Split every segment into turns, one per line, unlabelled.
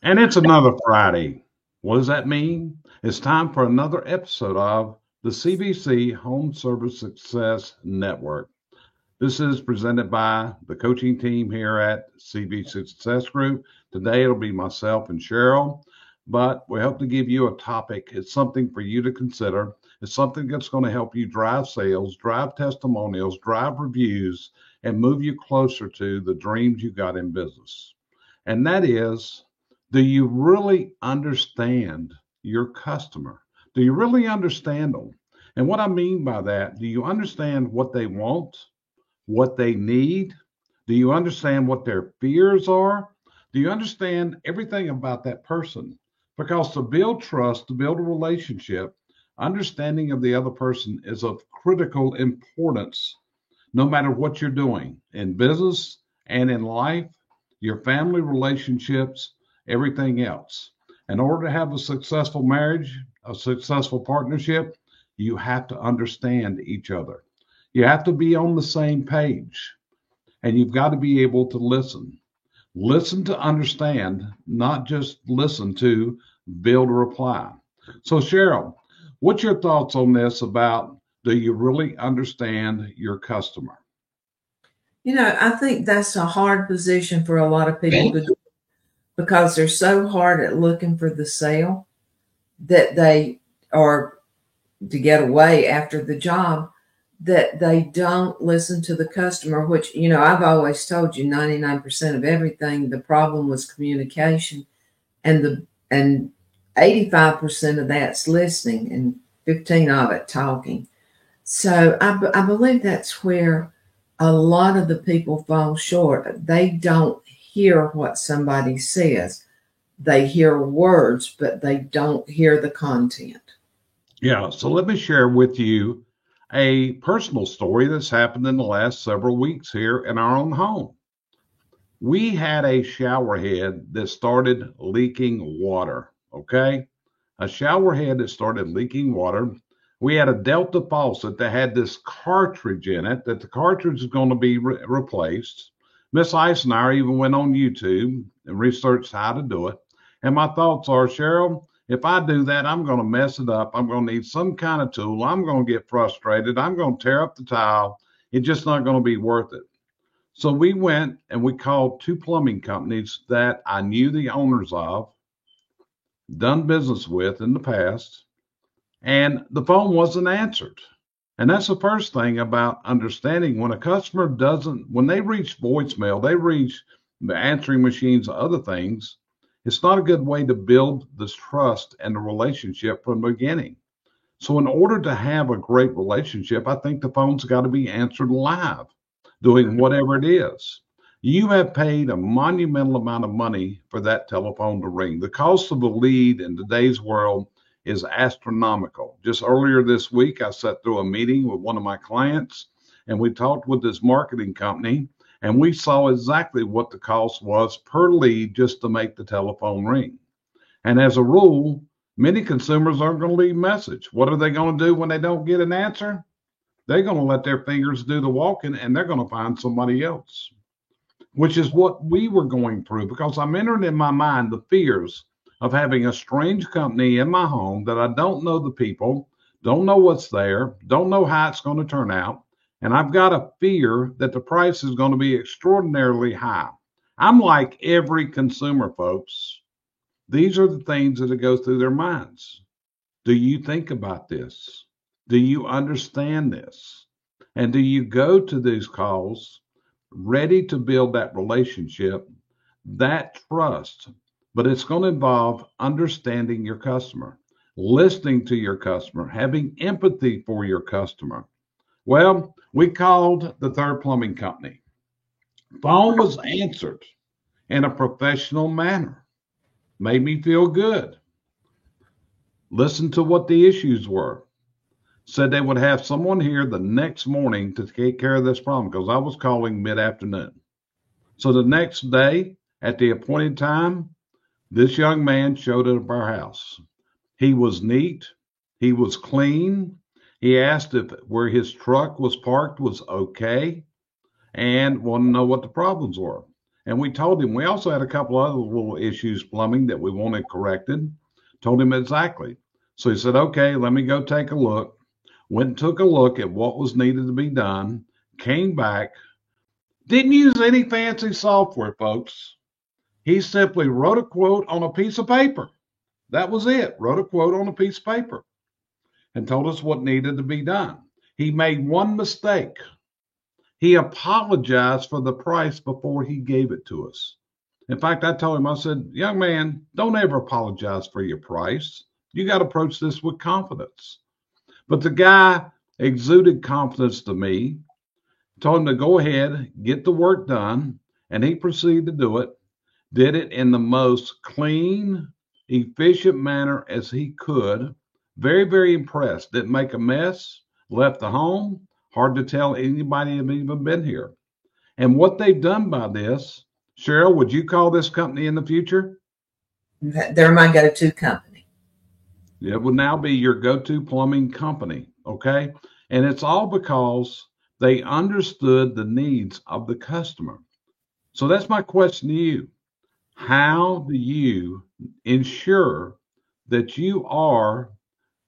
And it's another Friday. What does that mean? It's time for another episode of the CBC Home Service Success Network. This is presented by the coaching team here at CBC Success Group. Today it'll be myself and Cheryl, but we hope to give you a topic. It's something for you to consider. It's something that's going to help you drive sales, drive testimonials, drive reviews, and move you closer to the dreams you got in business. And that is, do you really understand your customer? Do you really understand them? And what I mean by that, do you understand what they want, what they need? Do you understand what their fears are? Do you understand everything about that person? Because to build trust, to build a relationship, understanding of the other person is of critical importance no matter what you're doing in business and in life, your family relationships, everything else. In order to have a successful marriage, a successful partnership, you have to understand each other. You have to be on the same page, and you've got to be able to listen. Listen to understand, not just listen to build a reply. So, Cheryl, what's your thoughts on this about, do you really understand your customer?
I think that's a hard position for a lot of people to do because they're so hard at looking for the sale that they are to get away after the job that they don't listen to the customer, which, I've always told you 99% of everything, the problem was communication and 85% of that's listening and 15 of it talking. So I believe that's where a lot of the people fall short. They don't hear what somebody says. They hear words, but they don't hear the content.
Yeah, so let me share with you a personal story that's happened in the last several weeks here in our own home. We had a shower head that started leaking water, okay? A shower head that started leaking water. We had a Delta faucet that had this cartridge in it, that the cartridge is going to be replaced. Miss Ice and I even went on YouTube and researched how to do it. And my thoughts are, Cheryl, if I do that, I'm going to mess it up. I'm going to need some kind of tool. I'm going to get frustrated. I'm going to tear up the tile. It's just not going to be worth it. So we went and we called two plumbing companies that I knew the owners of, done business with in the past, and the phone wasn't answered. And that's the first thing about understanding when a customer doesn't, when they reach voicemail, they reach the answering machines, other things, it's not a good way to build this trust and the relationship from the beginning. So, in order to have a great relationship, I think the phone's got to be answered live, doing whatever it is. You have paid a monumental amount of money for that telephone to ring. The cost of a lead in today's world is astronomical. Just earlier this week, I sat through a meeting with one of my clients and we talked with this marketing company and we saw exactly what the cost was per lead just to make the telephone ring. And as a rule, many consumers aren't going to leave a message. What are they going to do when they don't get an answer? They're going to let their fingers do the walking and they're going to find somebody else, which is what we were going through because I'm entering in my mind the fears of having a strange company in my home that I don't know the people, don't know what's there, don't know how it's going to turn out. And I've got a fear that the price is going to be extraordinarily high. I'm like every consumer, folks. These are the things that go through their minds. Do you think about this? Do you understand this? And do you go to these calls ready to build that relationship, that trust? But it's going to involve understanding your customer, listening to your customer, having empathy for your customer. Well, we called the third plumbing company. Phone was answered in a professional manner. Made me feel good. Listened to what the issues were. Said they would have someone here the next morning to take care of this problem because I was calling mid-afternoon. So the next day, at the appointed time, this young man showed up at our house. He was neat. He was clean. He asked if where his truck was parked was okay and wanted to know what the problems were. And we told him we also had a couple other little issues plumbing that we wanted corrected. Told him exactly. So he said, okay, let me go take a look. Went and took a look at what was needed to be done, came back, didn't use any fancy software, folks. He simply wrote a quote on a piece of paper. That was it. Wrote a quote on a piece of paper and told us what needed to be done. He made one mistake. He apologized for the price before he gave it to us. In fact, I told him, I said, young man, don't ever apologize for your price. You got to approach this with confidence. But the guy exuded confidence to me, told him to go ahead, get the work done, and he proceeded to do it, did it in the most clean, efficient manner as he could. Very, very impressed. Didn't make a mess, left the home. Hard to tell anybody had even been here. And what they've done by this, Cheryl, would you call this company in the future?
They're my go-to company.
It would now be your go-to plumbing company, okay? And it's all because they understood the needs of the customer. So that's my question to you. How do you ensure that you are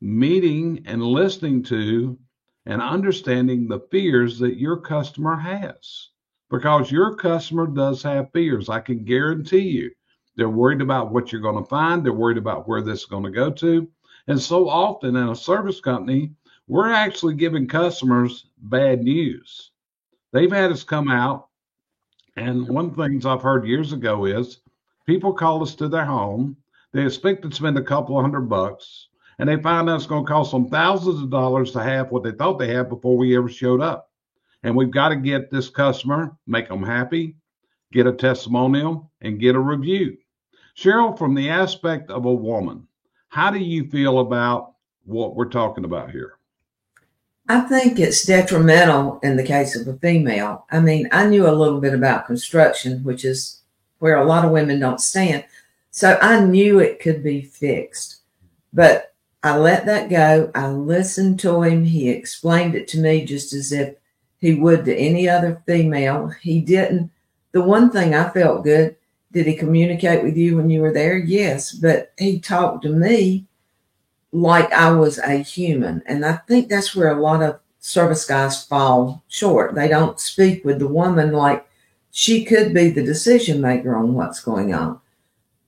meeting and listening to and understanding the fears that your customer has? Because your customer does have fears. I can guarantee you. They're worried about what you're going to find. They're worried about where this is going to go to. And so often in a service company, we're actually giving customers bad news. They've had us come out, and one of the things I've heard years ago is people call us to their home. They expect to spend a couple of $100, and they find out it's going to cost them thousands of dollars to have what they thought they had before we ever showed up. And we've got to get this customer, make them happy, get a testimonial, and get a review. Cheryl, from the aspect of a woman, how do you feel about what we're talking about here?
I think it's detrimental in the case of a female. I mean, I knew a little bit about construction, which is where a lot of women don't stand. So I knew it could be fixed, but I let that go. I listened to him. He explained it to me just as if he would to any other female. He didn't. The one thing I felt good, did he communicate with you when you were there? Yes, but he talked to me like I was a human. And I think that's where a lot of service guys fall short. They don't speak with the woman like she could be the decision maker on what's going on.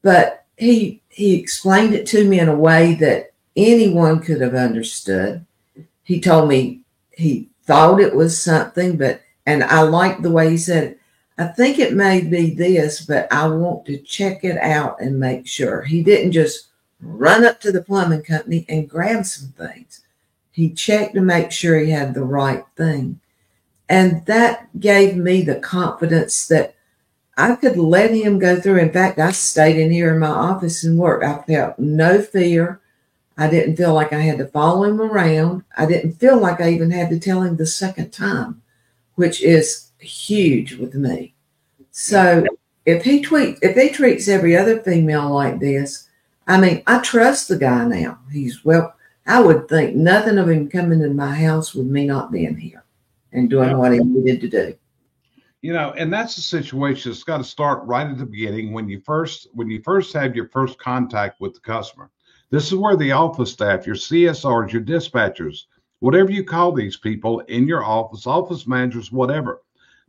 But he explained it to me in a way that anyone could have understood. He told me he thought it was something, and I liked the way he said it. I think it may be this, but I want to check it out and make sure. He didn't just run up to the plumbing company and grab some things. He checked to make sure he had the right thing. And that gave me the confidence that I could let him go through. In fact, I stayed in here in my office and worked. I felt no fear. I didn't feel like I had to follow him around. I didn't feel like I even had to tell him the second time, which is huge with me. So if he treats every other female like this, I mean, I trust the guy now. I would think nothing of him coming in my house with me not being here and doing what he needed to do.
You know, and that's the situation. It's got to start right at the beginning when you first have your first contact with the customer. This is where the office staff, your CSRs, your dispatchers, whatever you call these people in your office managers, whatever.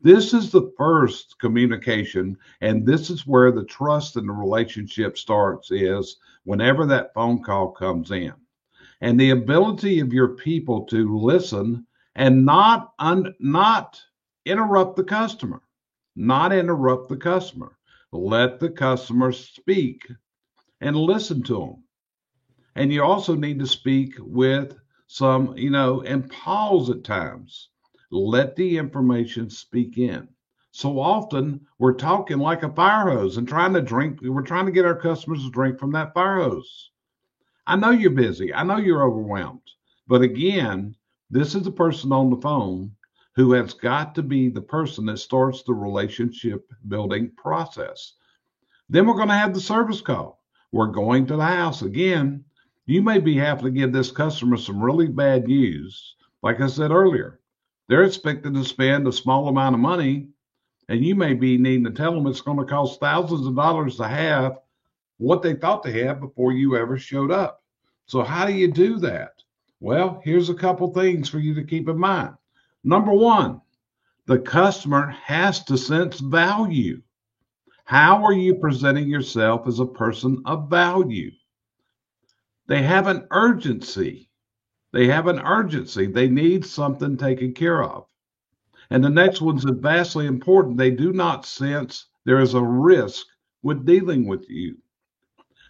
This is the first communication, and this is where the trust and the relationship starts, is whenever that phone call comes in. And the ability of your people to listen and not interrupt the customer, Let the customer speak and listen to them. And you also need to speak with some, and pause at times. Let the information speak in. So often we're talking like a fire hose and we're trying to get our customers to drink from that fire hose. I know you're busy. I know you're overwhelmed. But again, this is the person on the phone who has got to be the person that starts the relationship building process. Then we're going to have the service call. We're going to the house. Again, you may be having to give this customer some really bad news. Like I said earlier, they're expected to spend a small amount of money, And you may be needing to tell them it's going to cost thousands of dollars to have what they thought they had before you ever showed up. So how do you do that? Well, here's a couple things for you to keep in mind. Number one, the customer has to sense value. How are you presenting yourself as a person of value? They have an urgency. They have an urgency. They need something taken care of. And the next one's vastly important. They do not sense there is a risk with dealing with you.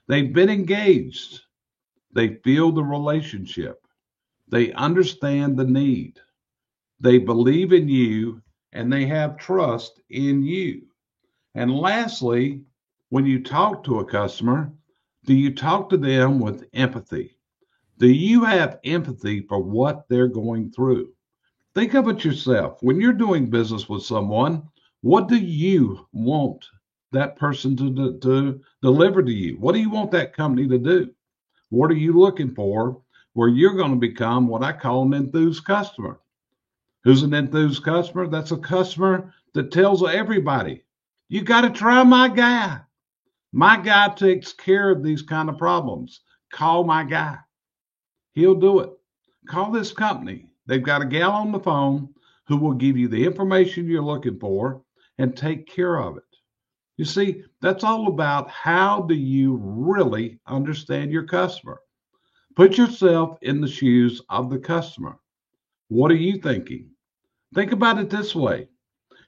They've been engaged. They feel the relationship. They understand the need. They believe in you and they have trust in you. And lastly, when you talk to a customer, do you talk to them with empathy? Do you have empathy for what they're going through? Think of it yourself. When you're doing business with someone, what do you want that person to deliver to you? What do you want that company to do? What are you looking for where you're going to become what I call an enthused customer? Who's an enthused customer? That's a customer that tells everybody, you got to try my guy. My guy takes care of these kind of problems. Call my guy. He'll do it. Call this company. They've got a gal on the phone who will give you the information you're looking for and take care of it. You see, that's all about how do you really understand your customer. Put yourself in the shoes of the customer. What are you thinking? Think about it this way.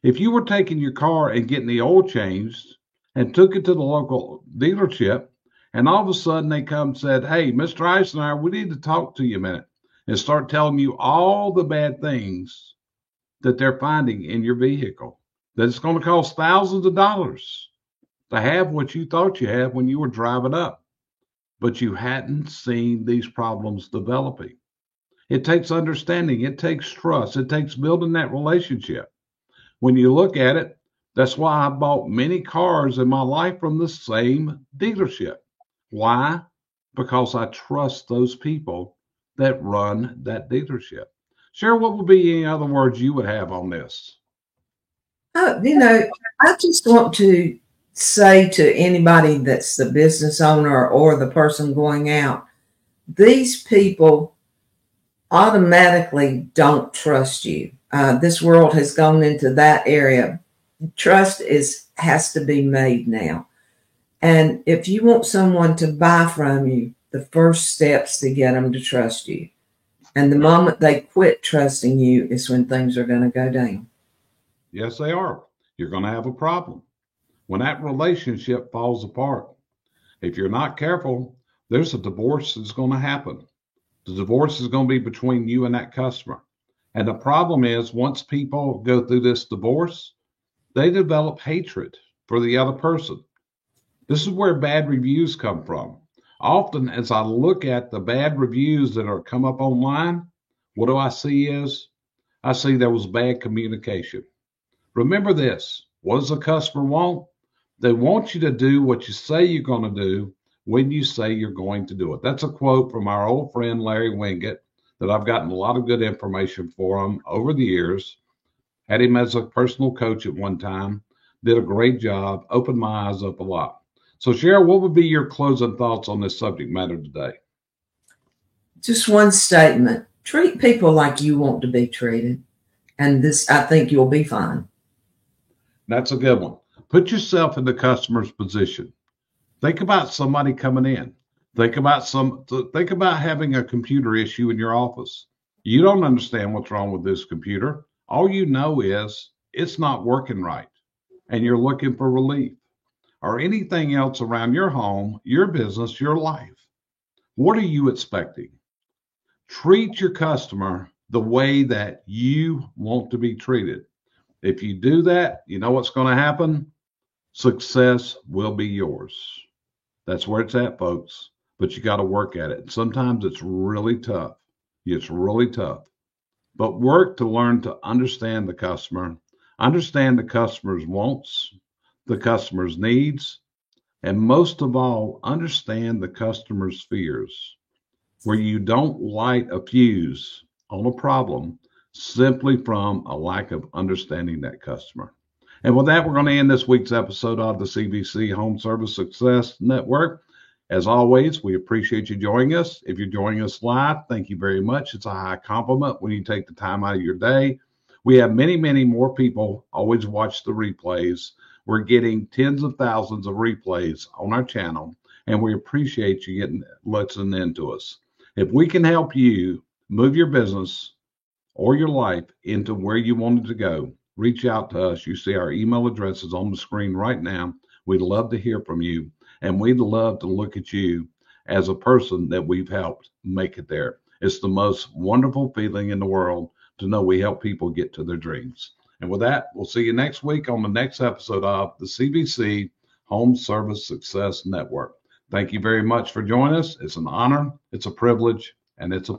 If you were taking your car and getting the oil changed and took it to the local dealership, and all of a sudden they come and said, hey, Mr. Eisenhower, we need to talk to you a minute, and start telling you all the bad things that they're finding in your vehicle, that it's going to cost thousands of dollars to have what you thought you had when you were driving up, but you hadn't seen these problems developing. It takes understanding. It takes trust. It takes building that relationship. When you look at it, that's why I bought many cars in my life from the same dealership. Why? Because I trust those people that run that dealership. Share what would be any other words you would have on this.
I just want to say to anybody that's the business owner or the person going out, these people automatically don't trust you. This world has gone into that area. Trust has to be made now. And if you want someone to buy from you, the first steps to get them to trust you. And the moment they quit trusting you is when things are going to go down.
Yes, they are. You're going to have a problem. When that relationship falls apart, if you're not careful, there's a divorce that's going to happen. The divorce is going to be between you and that customer. And the problem is, once people go through this divorce, they develop hatred for the other person. This is where bad reviews come from. Often, as I look at the bad reviews that are come up online, what do I see is, I see there was bad communication. Remember this, what does a customer want? They want you to do what you say you're going to do when you say you're going to do it. That's a quote from our old friend Larry Winget that I've gotten a lot of good information for him over the years. Had him as a personal coach at one time, did a great job, opened my eyes up a lot. So Cheryl, what would be your closing thoughts on this subject matter today?
Just one statement. Treat people like you want to be treated. And this, I think you'll be fine.
That's a good one. Put yourself in the customer's position. Think about somebody coming in. Think about having a computer issue in your office. You don't understand what's wrong with this computer. All you know is it's not working right, and you're looking for relief. Or anything else around your home, your business, your life. What are you expecting? Treat your customer the way that you want to be treated. If you do that, you know what's going to happen? Success will be yours. That's where it's at, folks. But you got to work at it. Sometimes it's really tough. It's really tough. But work to learn to understand the customer, understand the customer's wants, the customer's needs, and most of all, understand the customer's fears, where you don't light a fuse on a problem simply from a lack of understanding that customer. And with that, we're going to end this week's episode of the CBC Home Service Success Network. As always, we appreciate you joining us. If you're joining us live, thank you very much. It's a high compliment when you take the time out of your day. We have many, many more people always watch the replays. We're getting tens of thousands of replays on our channel, and we appreciate you listening in to us. If we can help you move your business or your life into where you want it to go, reach out to us. You see our email addresses on the screen right now. We'd love to hear from you, and we'd love to look at you as a person that we've helped make it there. It's the most wonderful feeling in the world to know we help people get to their dreams. And with that, we'll see you next week on the next episode of the CBC Home Service Success Network. Thank you very much for joining us. It's an honor, it's a privilege, and it's a